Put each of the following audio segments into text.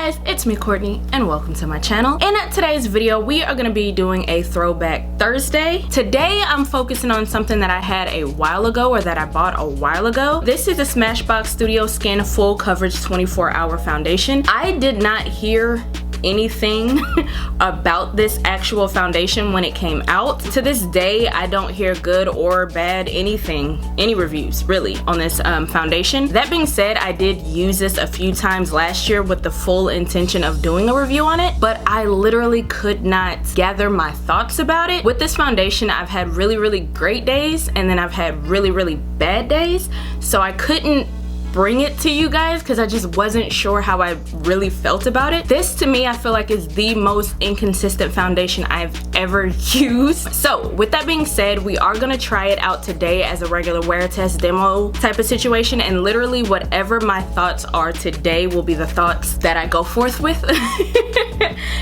guys, it's me Courtney and welcome to my channel. In today's video we are going to be doing a throwback Thursday. Today I'm focusing on something that I had a while ago, or that I bought a while ago. This is a Smashbox Studio Skin Full Coverage 24-Hour Foundation. I did not hear anything about this actual foundation when it came out. To this day I don't hear good or bad anything, any reviews really on this foundation. That being said, I did use this a few times last year with the full intention of doing a review on it, but I literally could not gather my thoughts about it. With this foundation I've had really great days, and then I've had really bad days, so I couldn't bring it to you guys because I just wasn't sure how I really felt about it. This to me I feel like is the most inconsistent foundation I've ever used. So with that being said, we are gonna try it out today as a regular wear test demo type of situation, and literally whatever my thoughts are today will be the thoughts that I go forth with.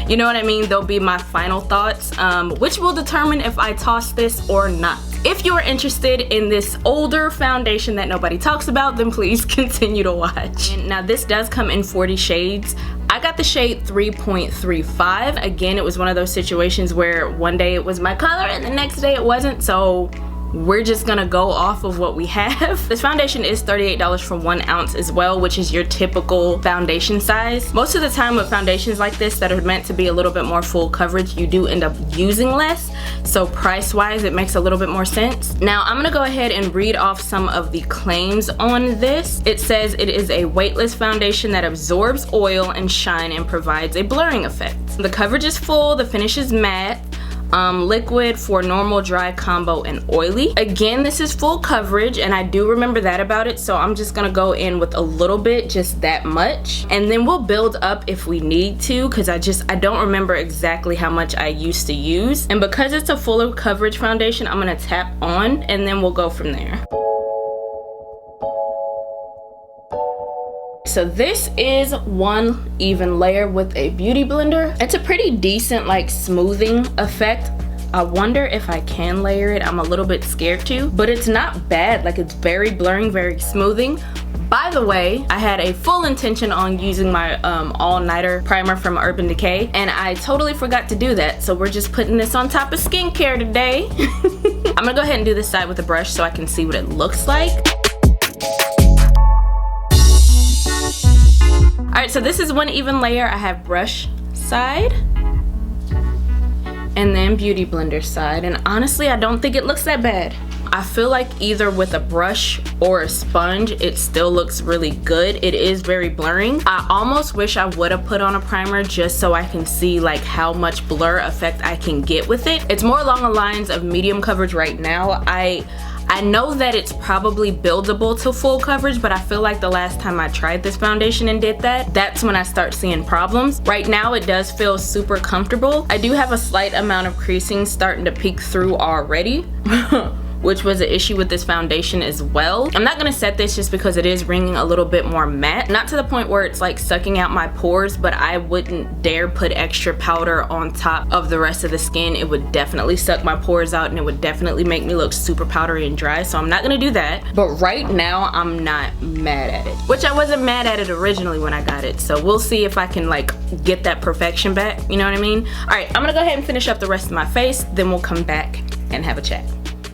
You know what I mean? They'll be my final thoughts, which will determine if I toss this or not. If you are interested in this older foundation that nobody talks about, then please continue to watch. And now this does come in 40 shades. I got the shade 3.35. Again, it was one of those situations where one day it was my color and the next day it wasn't, so we're just gonna go off of what we have. This foundation is $38 for 1 ounce as well, which is your typical foundation size. Most of the time with foundations like this that are meant to be a little bit more full coverage, you do end up using less, so price wise it makes a little bit more sense. Now I'm gonna go ahead and read off some of the claims on this. It says it is a weightless foundation that absorbs oil and shine and provides a blurring effect. The coverage is full, the finish is matte, liquid for normal, dry, combo, and oily. Again, this is full coverage and I do remember that about it, so I'm just gonna go in with a little bit, just that much, and then we'll build up if we need to, because I don't remember exactly how much I used to use. And because it's a fuller coverage foundation, I'm gonna tap on and then we'll go from there. So this is one even layer with a beauty blender. It's a pretty decent like smoothing effect. I wonder if I can layer it. I'm a little bit scared to, but it's not bad. Like, it's very blurring, very smoothing. By the way, I had a full intention on using my all-nighter primer from Urban Decay, and I totally forgot to do that, so we're just putting this on top of skincare today. I'm gonna go ahead and do this side with a brush so I can see what it looks like. Alright, so this is one even layer. I have brush side and then beauty blender side, and honestly I don't think it looks that bad. I feel like either with a brush or a sponge it still looks really good. It is very blurring. I almost wish I would have put on a primer just so I can see like how much blur effect I can get with it. It's more along the lines of medium coverage right now. I know that it's probably buildable to full coverage, but I feel like the last time I tried this foundation and did that, that's when I start seeing problems. Right now it does feel super comfortable. I do have a slight amount of creasing starting to peek through already. Which was an issue with this foundation as well. I'm not gonna set this just because it is ringing a little bit more matte. Not to the point where it's like sucking out my pores, but I wouldn't dare put extra powder on top of the rest of the skin. It would definitely suck my pores out and it would definitely make me look super powdery and dry, so I'm not gonna do that. But right now I'm not mad at it, which I wasn't mad at it originally when I got it, so we'll see if I can like get that perfection back, you know what I mean? Alright, I'm gonna go ahead and finish up the rest of my face, then we'll come back and have a chat.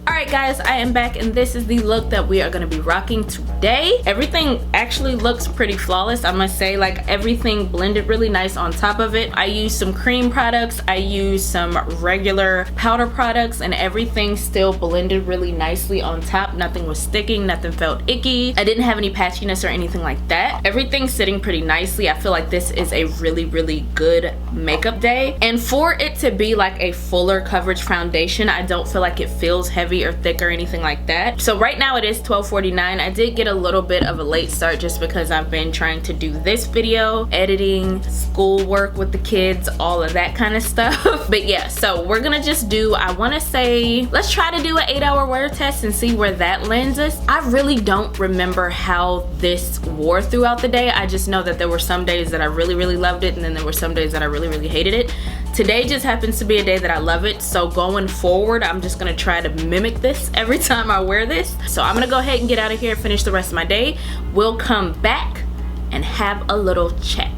Alright guys, I am back and this is the look that we are going to be rocking today. Everything actually looks pretty flawless, I must say. Like, everything blended really nice on top of it. I used some cream products, I used some regular powder products, and everything still blended really nicely on top. Nothing was sticking, nothing felt icky. I didn't have any patchiness or anything like that. Everything's sitting pretty nicely. I feel like this is a really good makeup day. And for it to be like a fuller coverage foundation, I don't feel like it feels heavy or thick or anything like that. So right now it is $12.49. I did get a little bit of a late start just because I've been trying to do this video, editing, schoolwork with the kids, all of that kind of stuff. But yeah, so we're gonna just do, I want to say, let's try to do an 8-hour wear test and see where that lands us. I really don't remember how this wore throughout the day. I just know that there were some days that I really loved it, and then there were some days that I really hated it. Today just happens to be a day that I love it, so going forward I'm just gonna try to mimic this every time I wear this. So I'm gonna go ahead and get out of here and finish the rest of my day. We'll come back and have a little chat.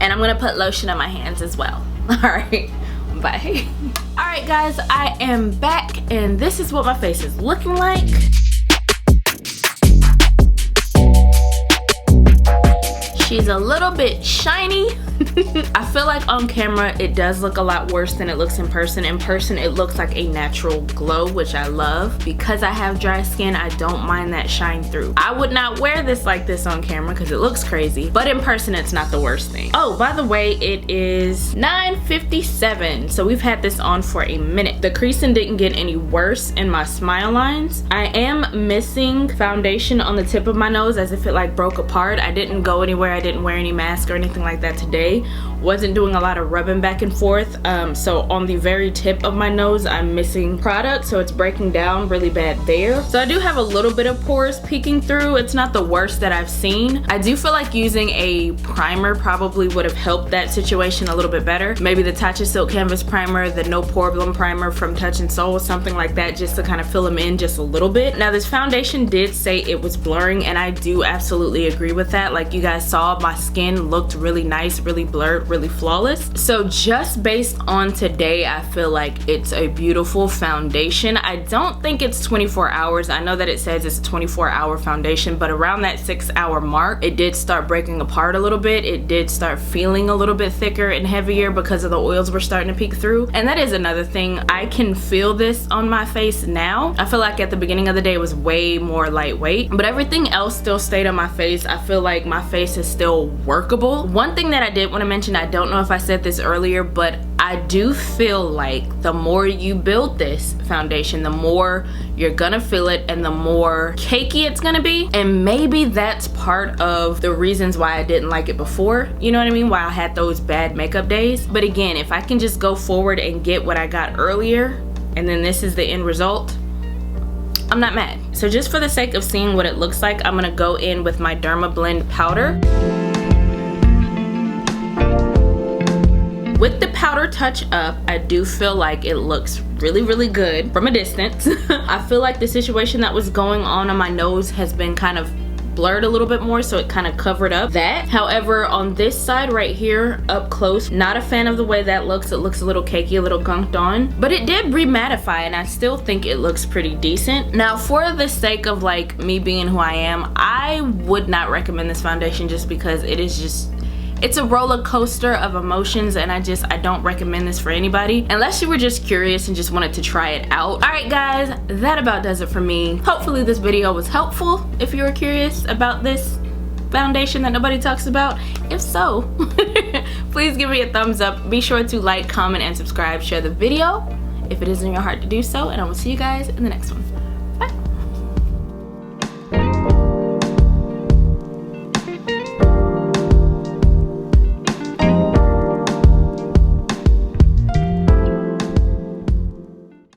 And I'm gonna put lotion on my hands as well. All right, bye. All right guys, I am back and this is what my face is looking like. She's a little bit shiny. I feel like on camera it does look a lot worse than it looks in person. In person it looks like a natural glow, which I love. Because I have dry skin, I don't mind that shine through. I would not wear this like this on camera because it looks crazy, but in person it's not the worst thing. Oh, by the way, it is 9:57, so we've had this on for a minute. The creasing didn't get any worse in my smile lines. I am missing foundation on the tip of my nose as if it like broke apart. I didn't go anywhere, I didn't wear any mask or anything like that today. Wasn't doing a lot of rubbing back and forth, so on the very tip of my nose I'm missing product, so it's breaking down really bad there. So I do have a little bit of pores peeking through. It's not the worst that I've seen. I do feel like using a primer probably would have helped that situation a little bit better. Maybe the Tatcha Silk Canvas primer, the No Problem primer from Touch and Soul, something like that, just to kind of fill them in just a little bit. Now this foundation did say it was blurring, and I do absolutely agree with that. Like you guys saw, my skin looked really nice, really blurred, really flawless. So just based on today, I feel like it's a beautiful foundation. I don't think it's 24 hours. I know that it says it's a 24-hour foundation, but around that 6-hour mark, it did start breaking apart a little bit. It did start feeling a little bit thicker and heavier because of the oils were starting to peek through. And that is another thing. I can feel this on my face now. I feel like at the beginning of the day it was way more lightweight, but everything else still stayed on my face. I feel like my face is still workable. One thing that I did want to mention, I don't know if I said this earlier, but I do feel like the more you build this foundation, the more you're gonna feel it and the more cakey it's gonna be. And maybe that's part of the reasons why I didn't like it before, you know what I mean, why I had those bad makeup days. But again, if I can just go forward and get what I got earlier and then this is the end result, I'm not mad. So just for the sake of seeing what it looks like, I'm gonna go in with my Derma Blend powder. With the powder touch up, I do feel like it looks really, really good from a distance. I feel like the situation that was going on my nose has been kind of blurred a little bit more, so it kind of covered up that. However, on this side right here, up close, not a fan of the way that looks. It looks a little cakey, a little gunked on, but it did remattify and I still think it looks pretty decent. Now, for the sake of like me being who I am, I would not recommend this foundation just because it is just, it's a roller coaster of emotions, and I don't recommend this for anybody unless you were just curious and just wanted to try it out. All right guys, that about does it for me. Hopefully this video was helpful if you were curious about this foundation that nobody talks about. If so, please give me a thumbs up. Be sure to like, comment, and subscribe. Share the video if it is in your heart to do so, and I will see you guys in the next one. Bye.